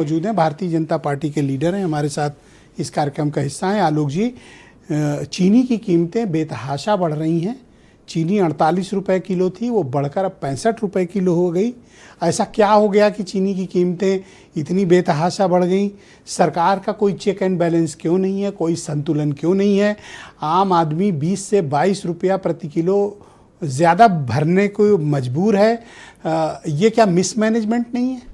मौजूद हैं, भारतीय जनता पार्टी के लीडर हैं, हमारे साथ इस कार्यक्रम का हिस्सा हैं। आलोक जी, चीनी की कीमतें बेतहाशा बढ़ रही हैं। चीनी 48 रुपये किलो थी, वो बढ़कर अब 65 रुपये किलो हो गई। ऐसा क्या हो गया कि चीनी की कीमतें इतनी बेतहाशा बढ़ गई? सरकार का कोई चेक एंड बैलेंस क्यों नहीं है, कोई संतुलन क्यों नहीं है? आम आदमी 20 से 22 रुपया प्रति किलो ज़्यादा भरने को मजबूर है। ये क्या मिसमैनेजमेंट नहीं है?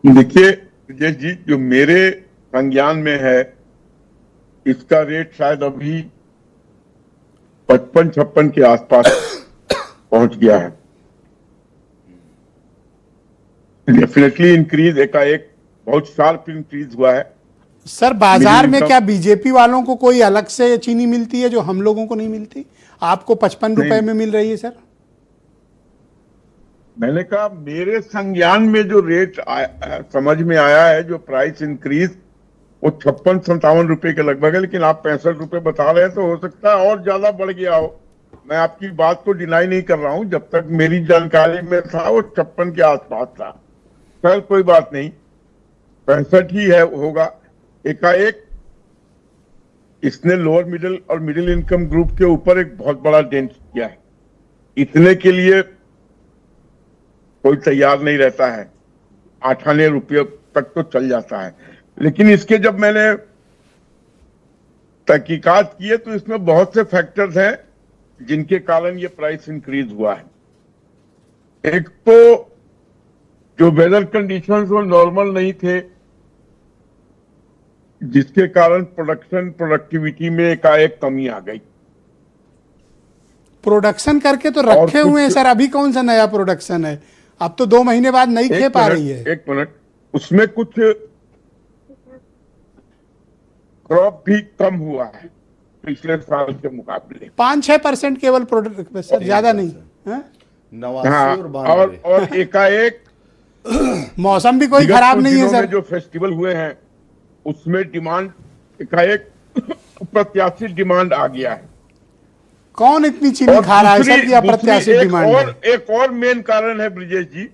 देखिए विजय जी, जो मेरे संज्ञान में है इसका रेट शायद अभी 55-56 के आसपास पहुंच गया है। डेफिनेटली इंक्रीज एकाएक बहुत शार्प इंक्रीज हुआ है। सर, बाजार में क्या बीजेपी वालों को कोई अलग से चीनी मिलती है जो हम लोगों को नहीं मिलती? आपको 55 रुपए में मिल रही है सर? मैंने कहा मेरे संज्ञान में जो रेट समझ में आया है, जो प्राइस इंक्रीज वो 56-57 रुपए के लगभग है, लेकिन आप 65 रुपए बता रहे हैं तो हो सकता है और ज्यादा बढ़ गया हो। मैं आपकी बात को डिनाई नहीं कर रहा हूं, जब तक मेरी जानकारी में था वो 56 के आसपास था। खैर कोई बात नहीं, 65 ही है होगा। एकाएक इसने लोअर मिडिल और मिडिल इनकम ग्रुप के ऊपर एक बहुत बड़ा डेंट किया है। इतने के लिए कोई तैयार नहीं रहता है, 8 आने रुपये तक तो चल जाता है। लेकिन इसके जब मैंने तहकीकात किए तो इसमें बहुत से फैक्टर्स हैं जिनके कारण ये प्राइस इंक्रीज हुआ है। एक तो जो वेदर कंडीशंस वो नॉर्मल नहीं थे, जिसके कारण प्रोडक्टिविटी में एकाएक कमी आ गई। प्रोडक्शन करके तो रखे हुए हैं सर, अभी कौन सा नया प्रोडक्शन है? अब तो 2 महीने बाद नहीं खेप आ रही है। एक मिनट, उसमें कुछ क्रॉप भी कम हुआ है पिछले साल के मुकाबले। 5-6% केवल प्रोडक्ट सर, ज्यादा नहीं है? 89 और एकाएक मौसम भी कोई खराब नहीं है सर। जो फेस्टिवल हुए हैं उसमें डिमांड एकाएक अप्रत्याशित डिमांड आ गया है। कौन इतनी चीनी खा रहा है सर कि अप्रत्याशित डिमांड है? एक और मेन कारण है ब्रिजेश जी,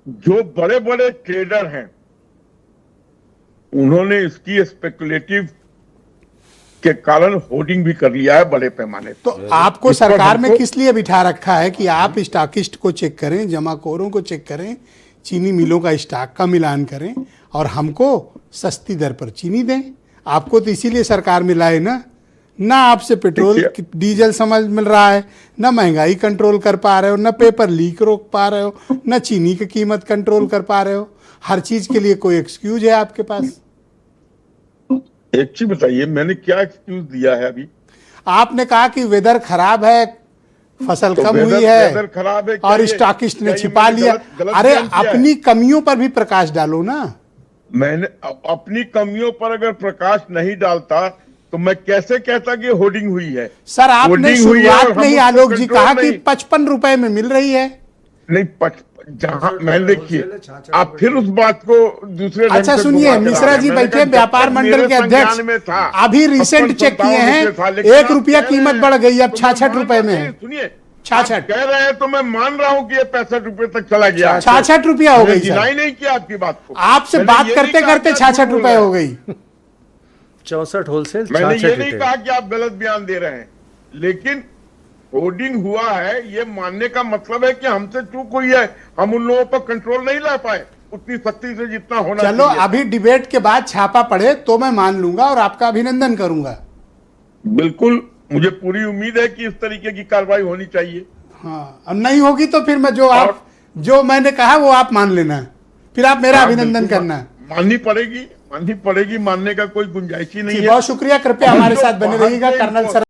जो बड़े बड़े ट्रेडर हैं उन्होंने इसकी स्पेकुलेटिव के कारण होर्डिंग भी कर लिया है बड़े पैमाने पर। तो आपको सरकार में किस लिए बिठा रखा है कि आप स्टॉकिस्ट को चेक करें, जमाखोरों को चेक करें, चीनी मिलों का स्टॉक का मिलान करें और हमको सस्ती दर पर चीनी दें? आपको तो इसीलिए सरकार में लाए ना आपसे पेट्रोल डीजल समझ मिल रहा है, ना महंगाई कंट्रोल कर पा रहे हो, ना पेपर लीक रोक पा रहे हो, ना चीनी की कीमत कंट्रोल कर पा रहे हो। हर चीज के लिए कोई एक्सक्यूज है आपके पास? एक चीज बताइए, मैंने क्या एक्सक्यूज दिया है अभी? आपने कहा कि वेदर खराब है, फसल कम हुई है, वेदर खराब है और स्टॉकिस्ट ने छिपा लिया। अरे अपनी कमियों पर भी प्रकाश डालो ना। मैंने अपनी कमियों पर अगर प्रकाश नहीं डालता तो मैं कैसे कहता कि होर्डिंग हुई है? सर, आपने शुरुआत में ही आलोक जी कहा कि 55 रुपए में मिल रही है। नहीं, जहां मैंने देखिए, आप फिर उस बात को दूसरे अच्छा सुनिए, मिश्रा जी बैठे व्यापार मंडल के अध्यक्ष, अभी रिसेंट चेक किए हैं, 1 रुपया कीमत बढ़ गई, अब 66 रुपए में है। सुनिए, 66 कह रहे हैं तो मैं मान रहा हूं कि ये 65 रुपए तक चला गया। 66 रुपया हो गई सर। नहीं किया आपकी बात को, आपसे बात करते करते 66 रुपए हो गई। 64 होलसेल। मैंने ये नहीं कहा कि आप गलत बयान दे रहे हैं, लेकिन होर्डिंग हुआ है ये मानने का मतलब है कि हमसे चूक हुई है, हम उन लोगों पर कंट्रोल नहीं ला पाए उतनी सख्ती से जितना होना चलो अभी डिबेट के बाद छापा पड़े तो मैं मान लूंगा और आपका अभिनंदन करूंगा। बिल्कुल, मुझे पूरी उम्मीद है कि इस तरीके की कार्रवाई होनी चाहिए। हाँ, अब नहीं होगी तो फिर मैं जो मैंने कहा वो आप मान लेना, फिर आप मेरा अभिनंदन करना। माननी पड़ेगी, मानने का कोई गुंजाइश ही नहीं है। बहुत शुक्रिया, कृपया हमारे साथ बने रहिएगा। Colonel sir